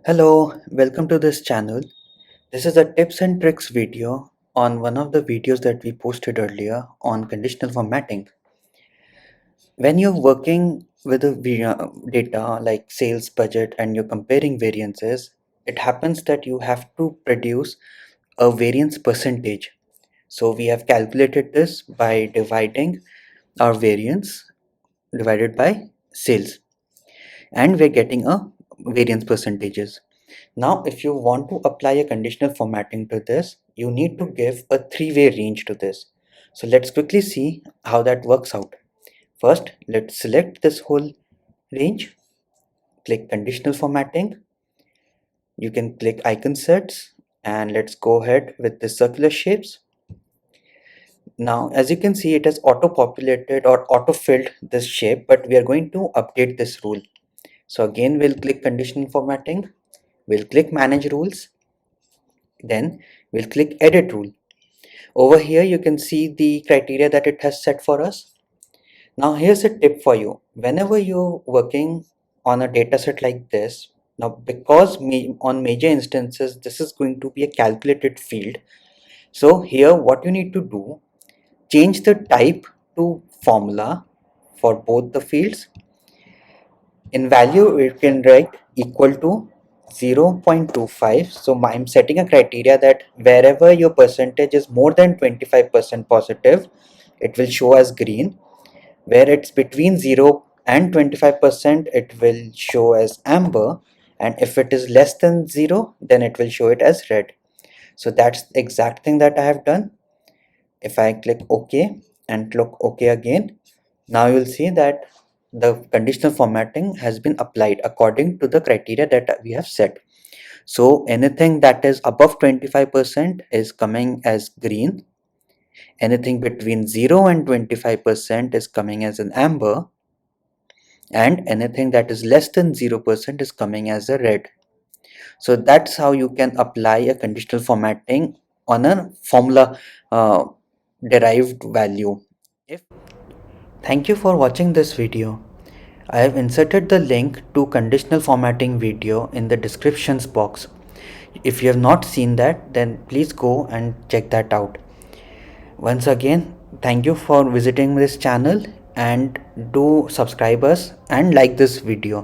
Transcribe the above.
Hello, welcome to this channel. This is a tips and tricks video on one of the videos that we posted earlier on conditional formatting. When you're working with data like sales budget and you're comparing variances, it happens that you have to produce a variance percentage. So we have calculated this by dividing our variance divided by sales, and we're getting a variance percentages. Now, if you want to apply a conditional formatting to this, you need to give a three-way range to this. So let's quickly see how that works out. First, let's select this whole range, click conditional formatting. You can click icon sets and let's go ahead with the circular shapes. Now, as you can see, it has auto-populated or auto-filled this shape, but we are going to update this rule. So again, we'll click conditional formatting. We'll click manage rules. Then we'll click edit rule. Over here you can see the criteria that it has set for us. Now here's a tip for you. Whenever you're working on a data set like this, now because on major instances this is going to be a calculated field. So here what you need to do, change the type to formula for both the fields. In value you can write equal to 0.25. So I'm setting a criteria that wherever your percentage is more than 25% positive, it will show as green. Where it's between 0 and 25%, it will show as amber. And if it is less than 0, then it will show it as red. So that's the exact thing that I have done. If I click OK and click OK again, now you'll see that the conditional formatting has been applied according to the criteria that we have set. So anything that is above 25% is coming as green. Anything between 0 and 25% is coming as an amber. And anything that is less than 0% is coming as a red. So that's how you can apply a conditional formatting on a formula uh, derived value. If Thank you for watching this video. I have inserted the link to conditional formatting video in the descriptions box. If you have not seen that, then please go and check that out. Once again, thank you for visiting this channel and do subscribe us and like this video.